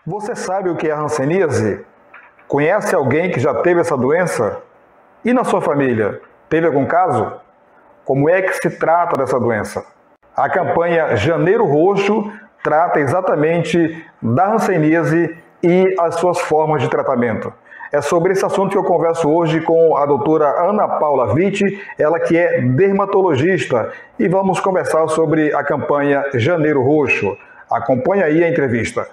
Você sabe o que é a hanseníase? Conhece alguém que já teve essa doença? E na sua família, teve algum caso? Como é que se trata dessa doença? A campanha Janeiro Roxo trata exatamente da hanseníase e as suas formas de tratamento. É sobre esse assunto que eu converso hoje com a doutora Ana Paula Vitti, ela que é dermatologista, e vamos conversar sobre a campanha Janeiro Roxo. Acompanhe aí a entrevista.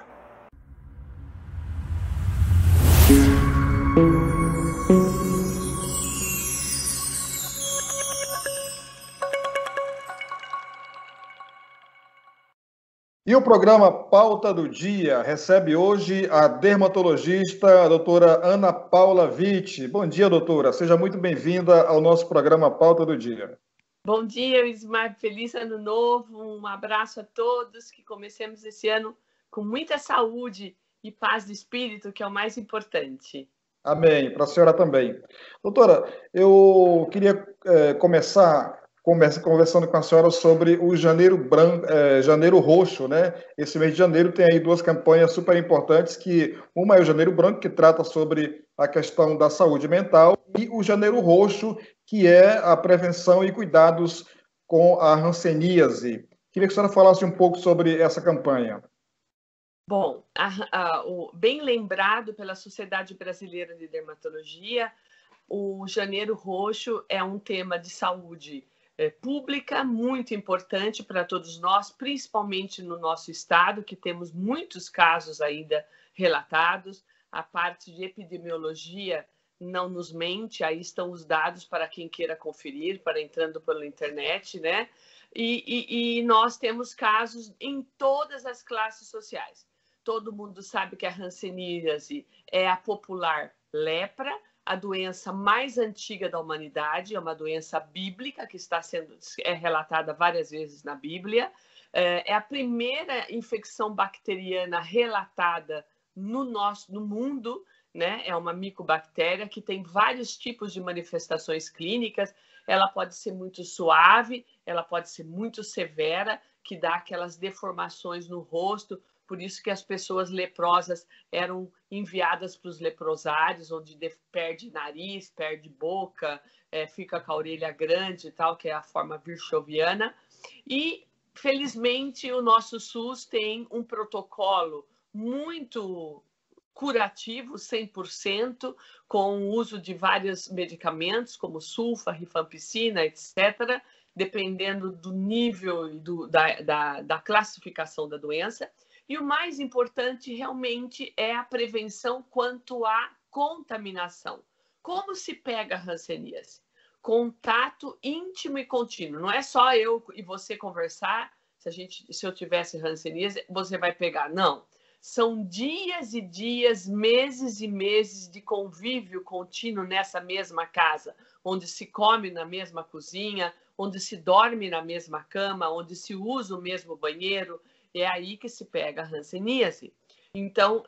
E o programa Pauta do Dia recebe hoje a dermatologista, a doutora Ana Paula Vitti. Bom dia, doutora. Seja muito bem-vinda ao nosso programa Pauta do Dia. Bom dia, Ismar. Feliz ano novo. Um abraço a todos. Que comecemos esse ano com muita saúde e paz de espírito, que é o mais importante. Amém. Para a senhora também. Doutora, eu queria começar conversando com a senhora sobre o Janeiro Roxo, né? Esse mês de janeiro tem aí duas campanhas super importantes, que uma é o Janeiro Branco, que trata sobre a questão da saúde mental, e o Janeiro Roxo, que é a prevenção e cuidados com a hanseníase. Queria que a senhora falasse um pouco sobre essa campanha. Bom, bem lembrado pela Sociedade Brasileira de Dermatologia, o Janeiro Roxo é um tema de saúde pública muito importante para todos nós, principalmente no nosso estado, que temos muitos casos ainda relatados. A parte de epidemiologia não nos mente, aí estão os dados para quem queira conferir, para entrando pela internet, né? E nós temos casos em todas as classes sociais. Todo mundo sabe que a hanseníase é a popular lepra, a doença mais antiga da humanidade, é uma doença bíblica que está sendo relatada várias vezes na Bíblia. É a primeira infecção bacteriana relatada no mundo, né? É uma micobactéria que tem vários tipos de manifestações clínicas. Ela pode ser muito suave, ela pode ser muito severa, que dá aquelas deformações no rosto. Por isso que as pessoas leprosas eram enviadas para os leprosários, onde perde nariz, perde boca, fica com a orelha grande e tal, que é a forma virchoviana. E, felizmente, o nosso SUS tem um protocolo muito curativo, 100%, com o uso de vários medicamentos, como sulfa, rifampicina, etc., dependendo do nível e da classificação da doença. E o mais importante realmente é a prevenção quanto à contaminação. Como se pega a hanseníase? Contato íntimo e contínuo. Não é só eu e você conversar, se eu tivesse hanseníase, você vai pegar. Não. São dias e dias, meses e meses de convívio contínuo nessa mesma casa, onde se come na mesma cozinha, onde se dorme na mesma cama, onde se usa o mesmo banheiro. É aí que se pega a hanseníase. Então,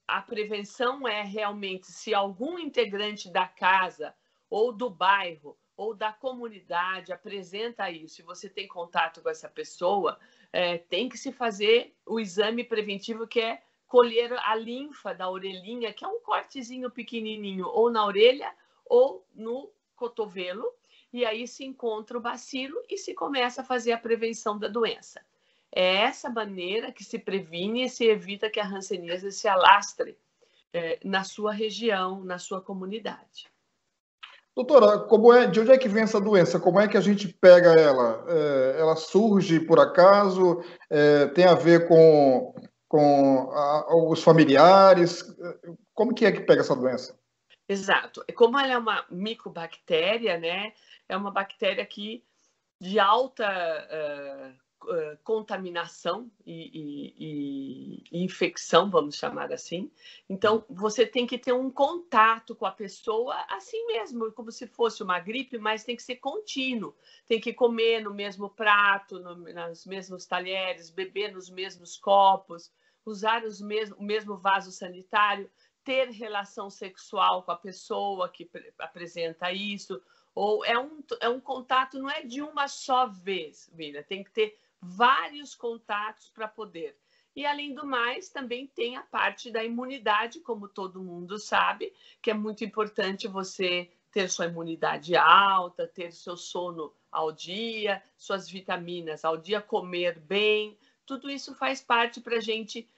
a prevenção é realmente se algum integrante da casa ou do bairro ou da comunidade apresenta isso, se você tem contato com essa pessoa, tem que se fazer o exame preventivo, que é colher a linfa da orelhinha, que é um cortezinho pequenininho, ou na orelha ou no cotovelo, e aí se encontra o bacilo e se começa a fazer a prevenção da doença. É essa maneira que se previne e se evita que a hanseníase se alastre na sua região, na sua comunidade. Doutora, de onde é que vem essa doença? Como é que a gente pega ela? Ela surge por acaso? Tem a ver com os familiares? Como que é que pega essa doença? Exato. Como ela é uma micobactéria, né? É uma bactéria que de alta contaminação e infecção, vamos chamar assim. Então, você tem que ter um contato com a pessoa assim mesmo, como se fosse uma gripe, mas tem que ser contínuo. Tem que comer no mesmo prato, nos mesmos talheres, beber nos mesmos copos, usar o mesmo vaso sanitário, ter relação sexual com a pessoa que apresenta isso. Ou é um contato, não é de uma só vez, Miriam, tem que ter vários contatos para poder. E, além do mais, também tem a parte da imunidade, como todo mundo sabe, que é muito importante você ter sua imunidade alta, ter seu sono ao dia, suas vitaminas ao dia, comer bem. Tudo isso faz parte para a gente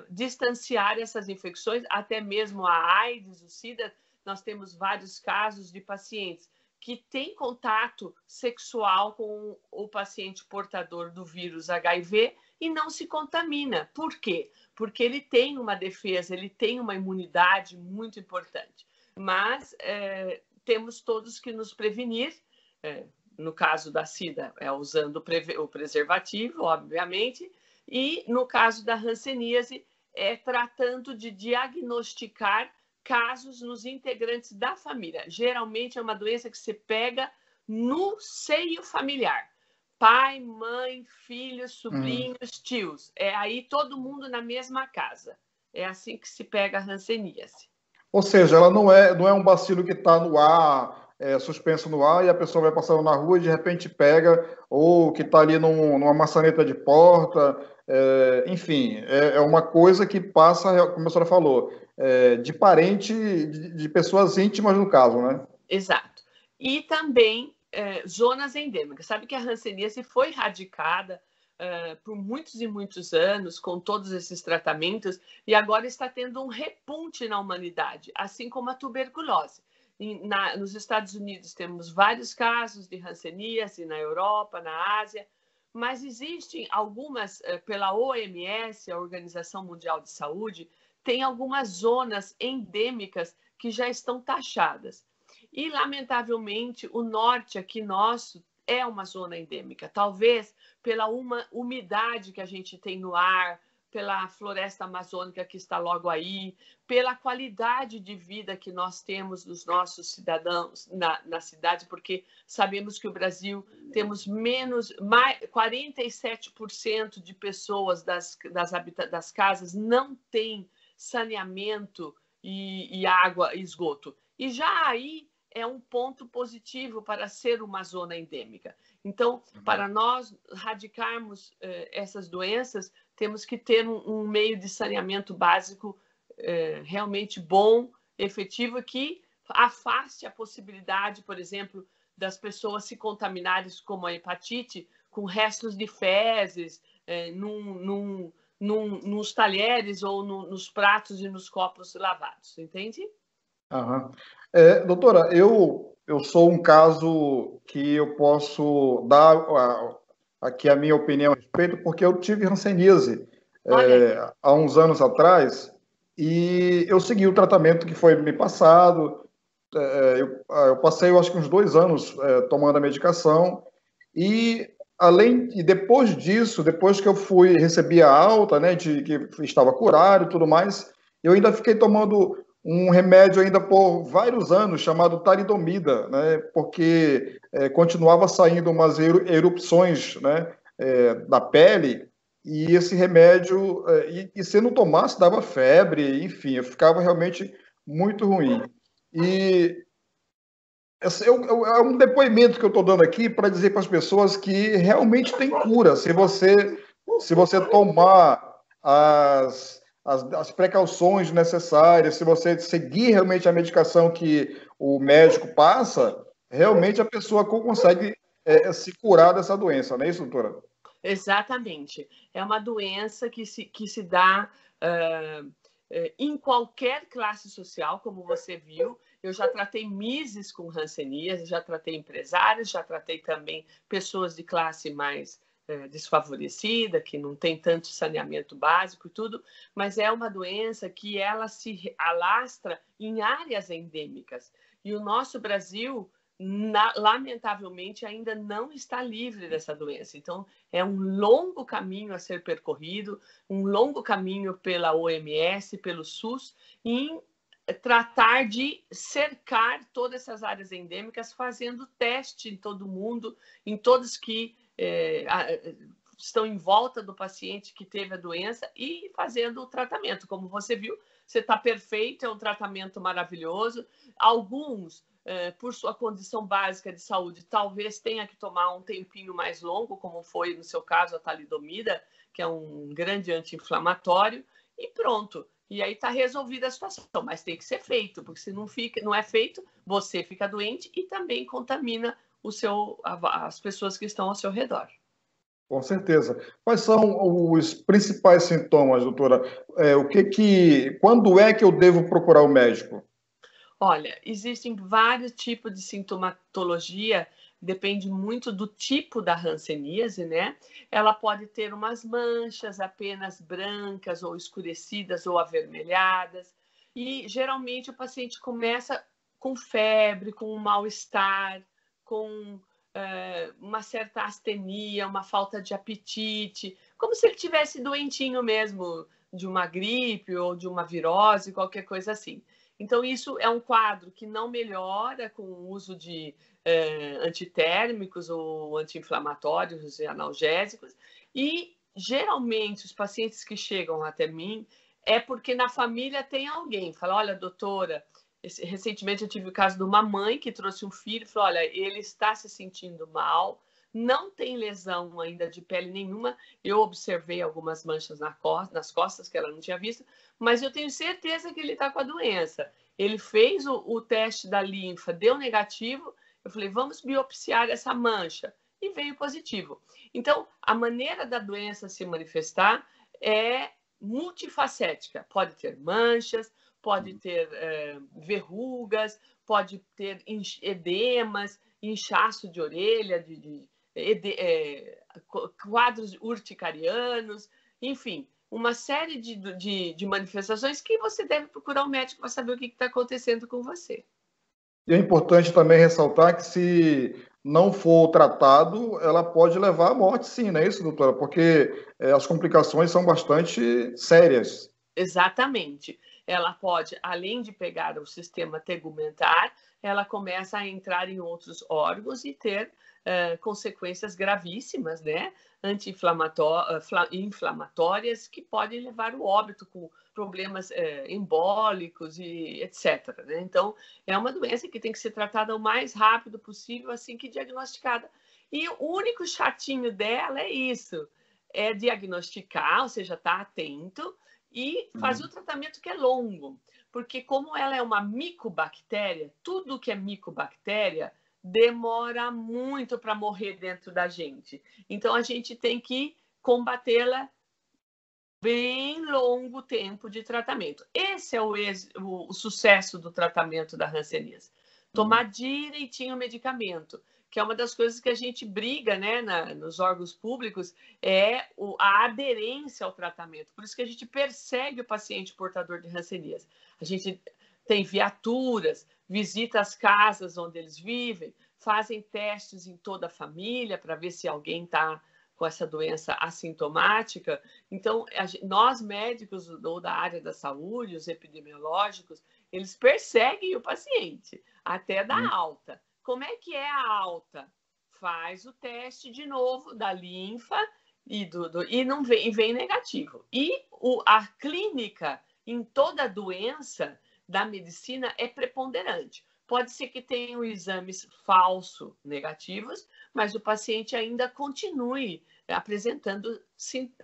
distanciar essas infecções, até mesmo a AIDS, o SIDA. Nós temos vários casos de pacientes que têm contato sexual com o paciente portador do vírus HIV e não se contamina. Por quê? Porque ele tem uma defesa, ele tem uma imunidade muito importante. Mas temos todos que nos prevenir, no caso da SIDA, usando o preservativo, obviamente, e no caso da hanseníase, tratando de diagnosticar casos nos integrantes da família. Geralmente é uma doença que se pega no seio familiar. Pai, mãe, filhos, sobrinhos, tios. É aí todo mundo na mesma casa. É assim que se pega a hanseníase. Ou seja, ela não é um bacilo que está no ar, suspenso no ar, e a pessoa vai passando na rua e de repente pega, ou que está ali numa maçaneta de porta, enfim, é uma coisa que passa, como a senhora falou, de parente, de pessoas íntimas no caso, né? Exato. E também zonas endêmicas. Sabe que a hanseníase foi erradicada por muitos e muitos anos com todos esses tratamentos e agora está tendo um repunte na humanidade, assim como a tuberculose. Nos Estados Unidos temos vários casos de hanseníase, na Europa, na Ásia, mas existem algumas, pela OMS, a Organização Mundial de Saúde, tem algumas zonas endêmicas que já estão taxadas. E, lamentavelmente, o norte aqui nosso é uma zona endêmica, talvez pela umidade que a gente tem no ar, pela floresta amazônica que está logo aí, pela qualidade de vida que nós temos dos nossos cidadãos na cidade, porque sabemos que o Brasil temos 47% de pessoas das casas não tem saneamento e água e esgoto. E já aí é um ponto positivo para ser uma zona endêmica. Então, para nós erradicarmos essas doenças, temos que ter um meio de saneamento básico realmente bom, efetivo, que afaste a possibilidade, por exemplo, das pessoas se contaminarem como a hepatite com restos de fezes nos talheres ou nos pratos e nos copos lavados, entende? Aham. Doutora, eu sou um caso que eu posso dar aqui a minha opinião a respeito, porque eu tive hanseníase há uns anos atrás e eu segui o tratamento que foi me passado. Eu passei, eu acho que uns 2 anos tomando a medicação e depois disso, depois que eu recebi a alta, né, de que estava curado e tudo mais, eu ainda fiquei tomando um remédio ainda por vários anos chamado talidomida, né, porque continuava saindo umas erupções, né, da pele, e esse remédio, e se não tomasse, dava febre, enfim, eu ficava realmente muito ruim. E é um depoimento que eu estou dando aqui para dizer para as pessoas que realmente tem cura. Se você tomar as precauções necessárias, se você seguir realmente a medicação que o médico passa, realmente a pessoa consegue se curar dessa doença, não é isso, doutora? Exatamente. É uma doença que se dá em qualquer classe social, como você viu. Eu já tratei mises com hanseníase, já tratei empresários, já tratei também pessoas de classe mais desfavorecida, que não tem tanto saneamento básico e tudo, mas é uma doença que ela se alastra em áreas endêmicas. E o nosso Brasil, lamentavelmente, ainda não está livre dessa doença. Então, é um longo caminho a ser percorrido, um longo caminho pela OMS, pelo SUS, em tratar de cercar todas essas áreas endêmicas, fazendo teste em todo mundo, em todos que estão em volta do paciente que teve a doença e fazendo o tratamento. Como você viu, você está perfeito, é um tratamento maravilhoso. Alguns, por sua condição básica de saúde, talvez tenha que tomar um tempinho mais longo, como foi no seu caso a talidomida, que é um grande anti-inflamatório, e pronto. E aí está resolvida a situação, mas tem que ser feito, porque se não é feito, você fica doente e também contamina as pessoas que estão ao seu redor. Com certeza. Quais são os principais sintomas, doutora? Quando é que eu devo procurar o médico? Olha, existem vários tipos de sintomatologia, depende muito do tipo da hanseníase, né? Ela pode ter umas manchas apenas brancas ou escurecidas ou avermelhadas, e geralmente o paciente começa com febre, com um mal-estar, com uma certa astenia, uma falta de apetite, como se ele tivesse doentinho mesmo, de uma gripe ou de uma virose, qualquer coisa assim. Então, isso é um quadro que não melhora com o uso de antitérmicos ou anti-inflamatórios e analgésicos. E, geralmente, os pacientes que chegam até mim é porque na família tem alguém. Fala, olha, doutora, recentemente eu tive o caso de uma mãe que trouxe um filho e falou, olha, ele está se sentindo mal, não tem lesão ainda de pele nenhuma. Eu observei algumas manchas nas costas que ela não tinha visto, mas eu tenho certeza que ele está com a doença. Ele fez o teste da linfa, deu negativo. Eu falei, vamos biopsiar essa mancha. E veio positivo. Então, a maneira da doença se manifestar é multifacética. Pode ter manchas, pode ter verrugas, pode ter edemas, inchaço de orelha, quadros urticarianos, enfim, uma série de manifestações que você deve procurar um médico para saber o que está acontecendo com você. E é importante também ressaltar que se não for tratado, ela pode levar à morte, sim, não é isso, doutora? Porque as complicações são bastante sérias. Exatamente. Ela pode, além de pegar o sistema tegumentar, ela começa a entrar em outros órgãos e ter consequências gravíssimas, né? Anti-inflamatórias que podem levar ao óbito com problemas embólicos e etc. Né? Então, é uma doença que tem que ser tratada o mais rápido possível, assim que diagnosticada. E o único chatinho dela é isso, é diagnosticar, ou seja, estar atento e fazer o tratamento que é longo. Porque como ela é uma micobactéria, tudo que é micobactéria demora muito para morrer dentro da gente. Então, a gente tem que combatê-la bem longo tempo de tratamento. Esse é o sucesso do tratamento da hanseníase. Tomar direitinho o medicamento, que é uma das coisas que a gente briga, né, nos órgãos públicos, é a aderência ao tratamento. Por isso que a gente persegue o paciente portador de hanseníase. A gente tem viaturas, visita as casas onde eles vivem, fazem testes em toda a família para ver se alguém está com essa doença assintomática. Então, nós médicos ou da área da saúde, os epidemiológicos, eles perseguem o paciente até dar alta. Como é que é a alta? Faz o teste de novo da linfa e vem negativo. E a clínica em toda doença da medicina é preponderante. Pode ser que tenham exames falsos negativos, mas o paciente ainda continue apresentando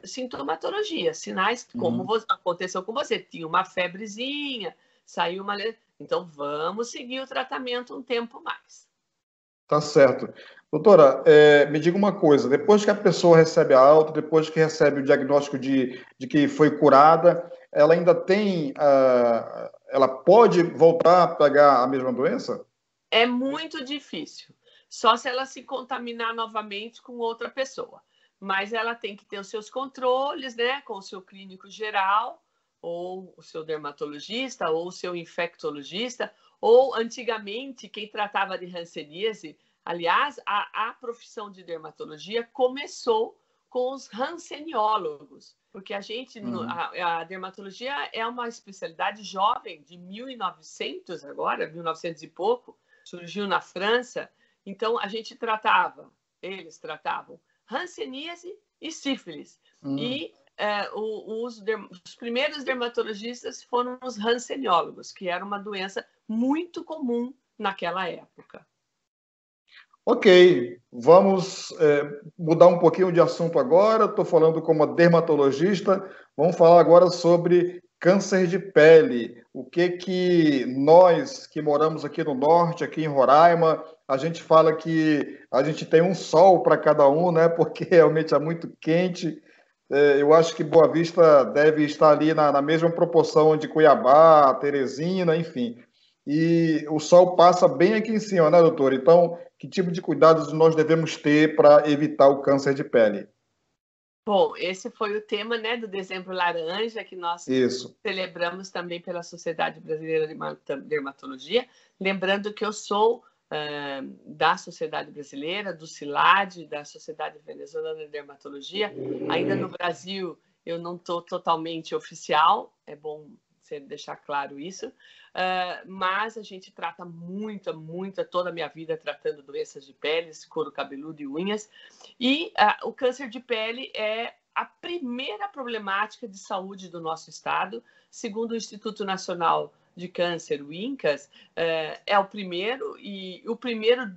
sintomatologia, sinais como aconteceu com você. Tinha uma febrezinha, saiu uma... Então, vamos seguir o tratamento um tempo mais. Tá certo. Doutora, me diga uma coisa, depois que a pessoa recebe a alta, depois que recebe o diagnóstico de que foi curada, ela ainda tem, ela pode voltar a pegar a mesma doença? É muito difícil, só se ela se contaminar novamente com outra pessoa. Mas ela tem que ter os seus controles, né, com o seu clínico geral, ou o seu dermatologista, ou o seu infectologista, ou antigamente quem tratava de hanseníase. Aliás, a profissão de dermatologia começou com os hanseniólogos, porque a dermatologia é uma especialidade jovem, de 1900 agora, 1900 e pouco, surgiu na França. Então, eles tratavam hanseníase e sífilis. E os primeiros dermatologistas foram os hanseniólogos, que era uma doença muito comum naquela época. Ok, vamos mudar um pouquinho de assunto agora. Estou falando como dermatologista. Vamos falar agora sobre câncer de pele. O que nós que moramos aqui no norte, aqui em Roraima, a gente fala que a gente tem um sol para cada um, né? Porque realmente é muito quente. Eu acho que Boa Vista deve estar ali na mesma proporção de Cuiabá, Teresina, enfim. E o sol passa bem aqui em cima, né, doutor? Então, que tipo de cuidados nós devemos ter para evitar o câncer de pele? Bom, esse foi o tema, né, do Dezembro Laranja, que nós Isso. celebramos também pela Sociedade Brasileira de Dermatologia. Lembrando que eu sou da Sociedade Brasileira, do CILAD, da Sociedade Venezuelana de Dermatologia. Ainda no Brasil, eu não estou totalmente oficial, é bom você deixar claro isso, mas a gente trata toda a minha vida tratando doenças de pele, couro cabeludo e unhas, e o câncer de pele é a primeira problemática de saúde do nosso estado, segundo o Instituto Nacional de Câncer, o INCAS, é o primeiro, e o primeiro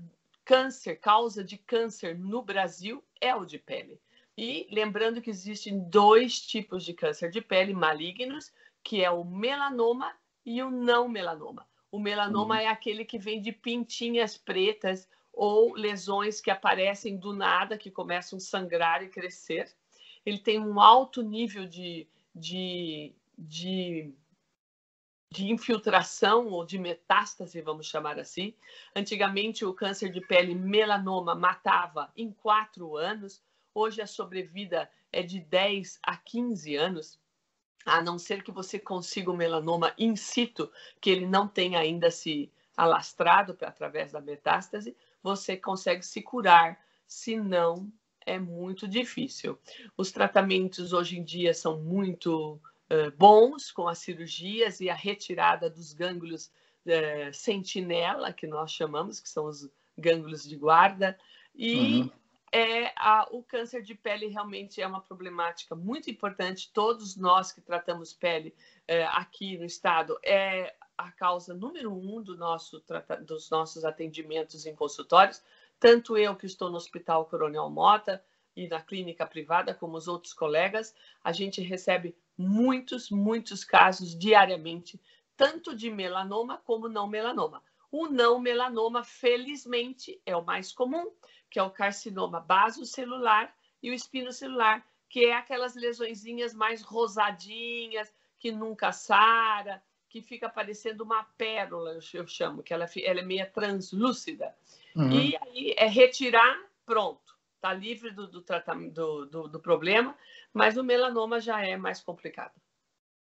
causa de câncer no Brasil é o de pele. E lembrando que existem 2 tipos de câncer de pele malignos, que é o melanoma e o não melanoma. O melanoma é aquele que vem de pintinhas pretas ou lesões que aparecem do nada, que começam a sangrar e crescer. Ele tem um alto nível de infiltração ou de metástase, vamos chamar assim. Antigamente, o câncer de pele melanoma matava em 4 anos. Hoje, a sobrevida é de 10 a 15 anos. A não ser que você consiga o melanoma in situ, que ele não tenha ainda se alastrado através da metástase, você consegue se curar, se não, é muito difícil. Os tratamentos hoje em dia são muito bons, com as cirurgias e a retirada dos gânglios sentinela, que nós chamamos, que são os gânglios de guarda, e o câncer de pele realmente é uma problemática muito importante. Todos nós que tratamos pele aqui no estado é a causa número 1 dos nossos atendimentos em consultórios. Tanto eu que estou no Hospital Coronel Mota e na clínica privada, como os outros colegas, a gente recebe muitos casos diariamente, tanto de melanoma como não melanoma. O não melanoma, felizmente, é o mais comum, que é o carcinoma basocelular e o espinocelular, que é aquelas lesõezinhas mais rosadinhas, que nunca sara, que fica parecendo uma pérola, eu chamo, que ela é meio translúcida. E aí é retirar, pronto, está livre do tratamento do problema, mas o melanoma já é mais complicado.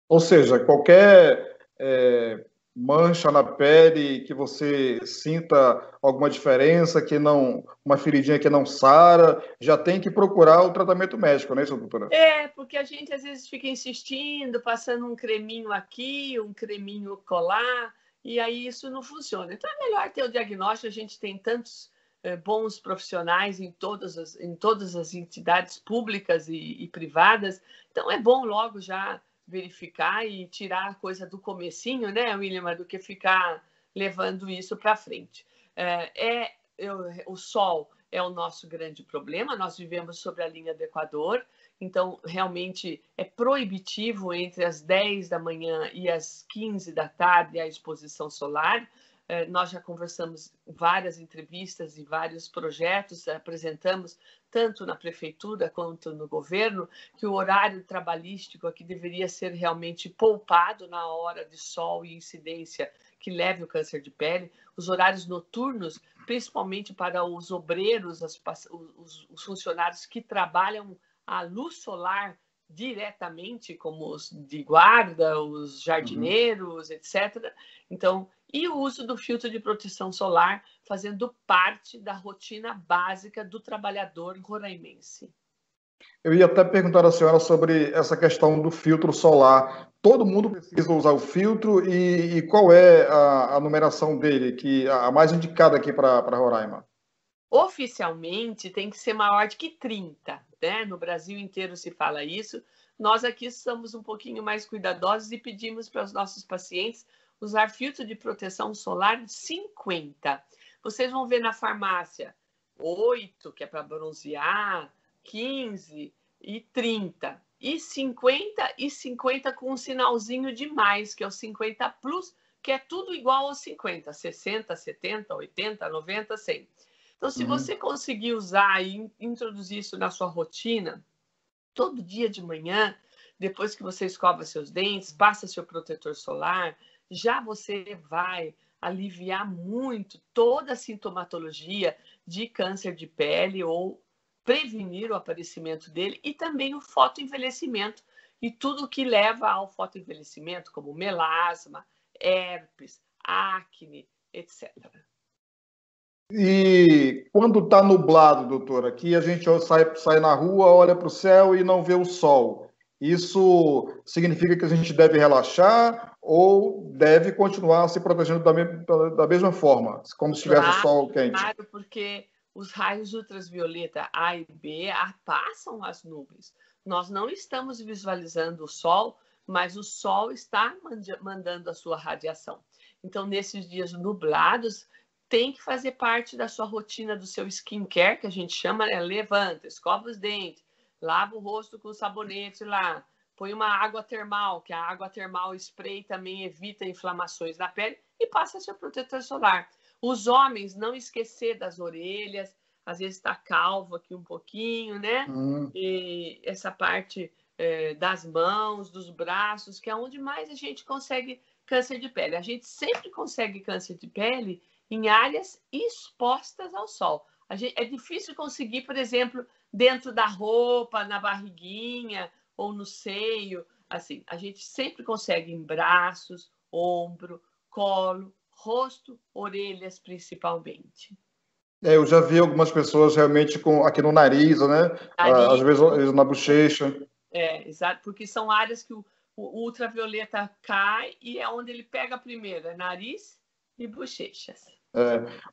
Ou seja, qualquer mancha na pele que você sinta alguma diferença, que não, uma feridinha que não sara, já tem que procurar o tratamento médico, não é isso, doutora? Porque a gente às vezes fica insistindo, passando um creminho aqui, um creminho colar, e aí isso não funciona. Então é melhor ter o diagnóstico, a gente tem tantos bons profissionais em todas as entidades públicas e privadas, então é bom logo já verificar e tirar a coisa do comecinho, né, William, do que ficar levando isso para frente. O sol é o nosso grande problema, nós vivemos sobre a linha do Equador, então realmente é proibitivo entre as 10 da manhã e as 15 da tarde a exposição solar. Nós já conversamos várias entrevistas e vários projetos, apresentamos tanto na prefeitura quanto no governo, que o horário trabalhístico aqui deveria ser realmente poupado na hora de sol e incidência que leve o câncer de pele. Os horários noturnos, principalmente para os obreiros, os funcionários que trabalham à luz solar diretamente, como os de guarda, os jardineiros, etc. Então, e o uso do filtro de proteção solar fazendo parte da rotina básica do trabalhador roraimense. Eu ia até perguntar à senhora sobre essa questão do filtro solar. Todo mundo precisa usar o filtro e qual é a numeração dele, que a mais indicada aqui para Roraima? Oficialmente tem que ser maior de que 30, né? No Brasil inteiro se fala isso. Nós aqui somos um pouquinho mais cuidadosos e pedimos para os nossos pacientes usar filtro de proteção solar 50. Vocês vão ver na farmácia 8, que é para bronzear, 15 e 30. E 50 e 50 com um sinalzinho de mais, que é o 50 plus, que é tudo igual aos 50, 60, 70, 80, 90, 100. Então, se você conseguir usar e introduzir isso na sua rotina, todo dia de manhã, depois que você escova seus dentes, passa seu protetor solar, já você vai aliviar muito toda a sintomatologia de câncer de pele ou prevenir o aparecimento dele e também o fotoenvelhecimento e tudo que leva ao fotoenvelhecimento, como melasma, herpes, acne, etc. E quando está nublado, doutor, aqui a gente sai na rua, olha para o céu e não vê o sol. Isso significa que a gente deve relaxar ou deve continuar se protegendo da mesma forma, como se tivesse o sol quente? Claro, porque os raios ultravioleta A e B passam as nuvens. Nós não estamos visualizando o sol, mas o sol está mandando a sua radiação. Então, nesses dias nublados, tem que fazer parte da sua rotina, do seu skincare, que a gente chama, né? Levanta, escova os dentes, lava o rosto com sabonete lá, põe uma água termal, que a água termal spray também evita inflamações na pele, e passa seu protetor solar. Os homens, não esquecer das orelhas, às vezes está calvo aqui um pouquinho, né? E essa parte das mãos, dos braços, que é onde mais a gente consegue câncer de pele. A gente sempre consegue câncer de pele em áreas expostas ao sol. É difícil conseguir, por exemplo, dentro da roupa, na barriguinha ou no seio. Assim, a gente sempre consegue em braços, ombro, colo, rosto, orelhas, principalmente. Eu já vi algumas pessoas realmente aqui no nariz, né? Às vezes na bochecha. Exato, porque são áreas que o ultravioleta cai e é onde ele pega primeiro, é nariz e bochechas.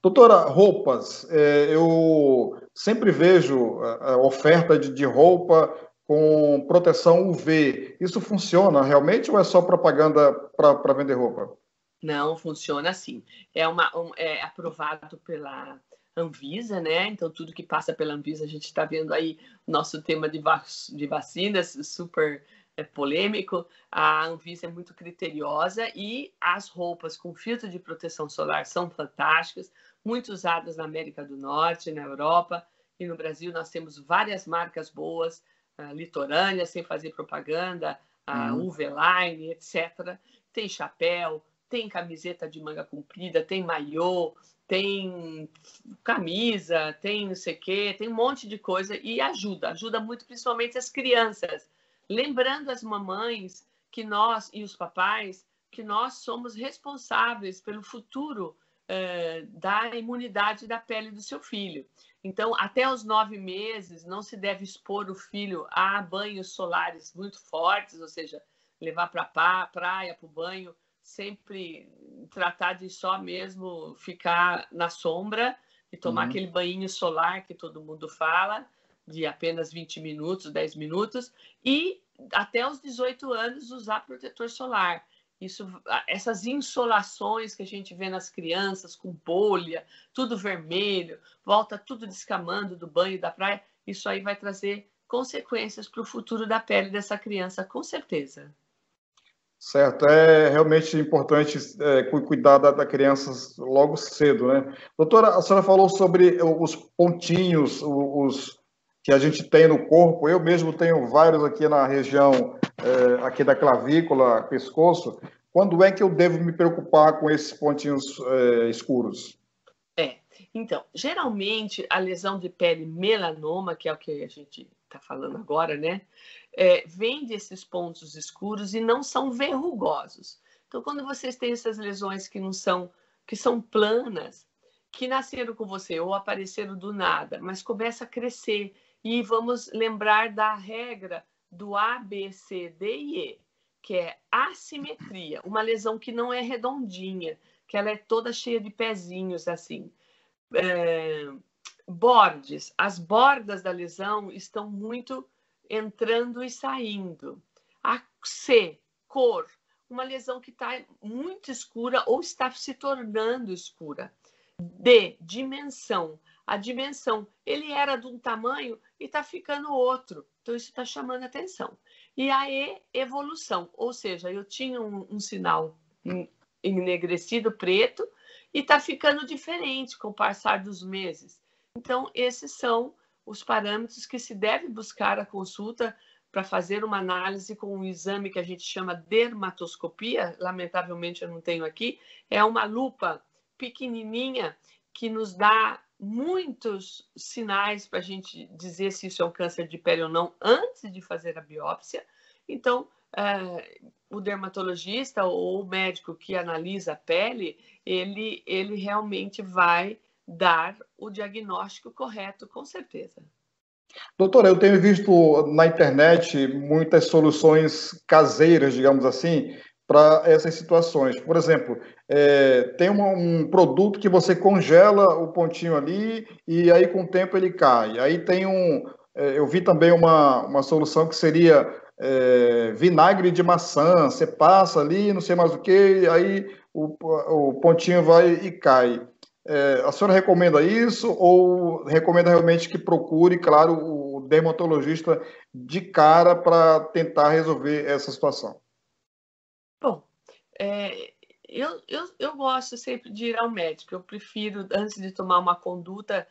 Doutora, roupas. Eu sempre vejo a oferta de roupa com proteção UV. Isso funciona realmente ou é só propaganda para vender roupa? Não, funciona assim. É aprovado pela Anvisa, né? Então, tudo que passa pela Anvisa, a gente está vendo aí nosso tema de vacinas, super polêmico. A Anvisa é muito criteriosa e as roupas com filtro de proteção solar são fantásticas, muito usadas na América do Norte, na Europa e no Brasil. Nós temos várias marcas boas, litorâneas, sem fazer propaganda, a UV-Line, etc. Tem chapéu, tem camiseta de manga comprida, tem maiô, tem camisa, tem não sei o quê, tem um monte de coisa e ajuda muito, principalmente as crianças. Lembrando as mamães que nós e os papais que nós somos responsáveis pelo futuro da imunidade da pele do seu filho. Então, até os 9 meses, não se deve expor o filho a banhos solares muito fortes, ou seja, levar para a praia, para o banho, sempre tratar de só mesmo ficar na sombra e tomar aquele banho solar que todo mundo fala, de apenas 20 minutos, 10 minutos, e até os 18 anos usar protetor solar. Essas insolações que a gente vê nas crianças com bolha, tudo vermelho, volta tudo descamando do banho da praia, isso aí vai trazer consequências para o futuro da pele dessa criança, com certeza. Certo, é realmente importante cuidar da criança logo cedo, né? Doutora, a senhora falou sobre os pontinhos, os que a gente tem no corpo. Eu mesmo tenho vários aqui na região aqui da clavícula, pescoço. Quando é que eu devo me preocupar com esses pontinhos escuros? Então, geralmente a lesão de pele melanoma, que é o que a gente está falando agora, né? Vem desses pontos escuros e não são verrugosos. Então, quando vocês têm essas lesões que são planas, que nasceram com você ou apareceram do nada, mas começa a crescer, e vamos lembrar da regra do A, B, C, D e E, que é assimetria, uma lesão que não é redondinha, que ela é toda cheia de pezinhos assim. Bordes, as bordas da lesão estão muito entrando e saindo. A C, cor, uma lesão que está muito escura ou está se tornando escura. D, dimensão, a dimensão. Ele era de um tamanho e está ficando outro. Então, isso está chamando a atenção. E a evolução, ou seja, eu tinha um sinal enegrecido preto e está ficando diferente com o passar dos meses. Então, esses são os parâmetros que se deve buscar a consulta para fazer uma análise com um exame que a gente chama dermatoscopia. Lamentavelmente, eu não tenho aqui. É uma lupa pequenininha que nos dá muitos sinais para a gente dizer se isso é um câncer de pele ou não antes de fazer a biópsia. Então, o dermatologista ou o médico que analisa a pele, ele realmente vai dar o diagnóstico correto, com certeza. Doutora, eu tenho visto na internet muitas soluções caseiras, digamos assim, para essas situações. Por exemplo, tem um produto que você congela o pontinho ali e aí com o tempo ele cai. Aí tem eu vi também uma solução que seria vinagre de maçã. Você passa ali, não sei mais o que, aí o pontinho vai e cai. A senhora recomenda isso ou recomenda realmente que procure, claro, o dermatologista de cara para tentar resolver essa situação? Bom, eu gosto sempre de ir ao médico. Eu prefiro, antes de tomar uma conduta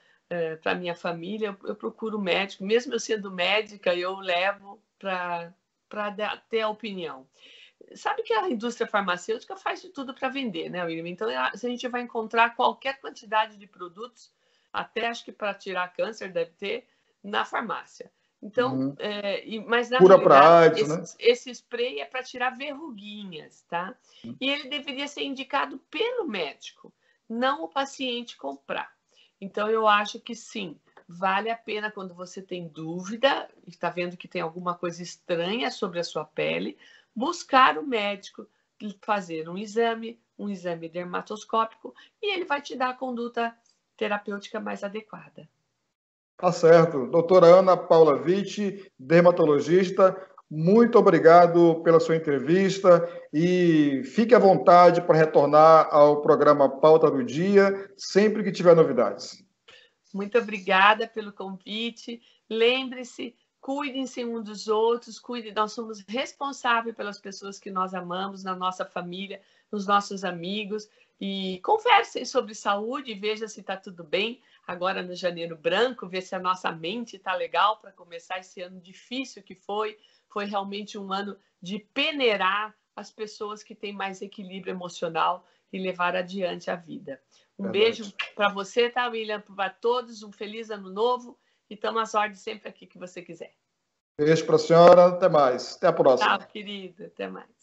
para minha família, eu procuro o médico. Mesmo eu sendo médica, eu levo para ter a opinião. Sabe que a indústria farmacêutica faz de tudo para vender, né, William? Então, a gente vai encontrar qualquer quantidade de produtos, até acho que para tirar câncer deve ter, na farmácia. Então, mas na cura para realidade, AIDS, né? esse spray é para tirar verruguinhas, tá? E ele deveria ser indicado pelo médico, não o paciente comprar. Então, eu acho que sim, vale a pena quando você tem dúvida, está vendo que tem alguma coisa estranha sobre a sua pele, buscar o médico, fazer um exame dermatoscópico, e ele vai te dar a conduta terapêutica mais adequada. Tá certo. Doutora Ana Paula Vitti, dermatologista, muito obrigado pela sua entrevista e fique à vontade para retornar ao programa Pauta do Dia, sempre que tiver novidades. Muito obrigada pelo convite. Lembre-se, cuidem-se um dos outros, nós somos responsáveis pelas pessoas que nós amamos, na nossa família, nos nossos amigos, e conversem sobre saúde, veja se está tudo bem. Agora no Janeiro Branco, ver se a nossa mente está legal para começar esse ano difícil que foi realmente um ano de peneirar as pessoas que têm mais equilíbrio emocional e levar adiante a vida. Um beijo para você, tá, William? Para todos, um feliz ano novo e estamos às ordens sempre aqui que você quiser. Beijo para a senhora, até mais. Até a próxima. Tchau, querido. Até mais.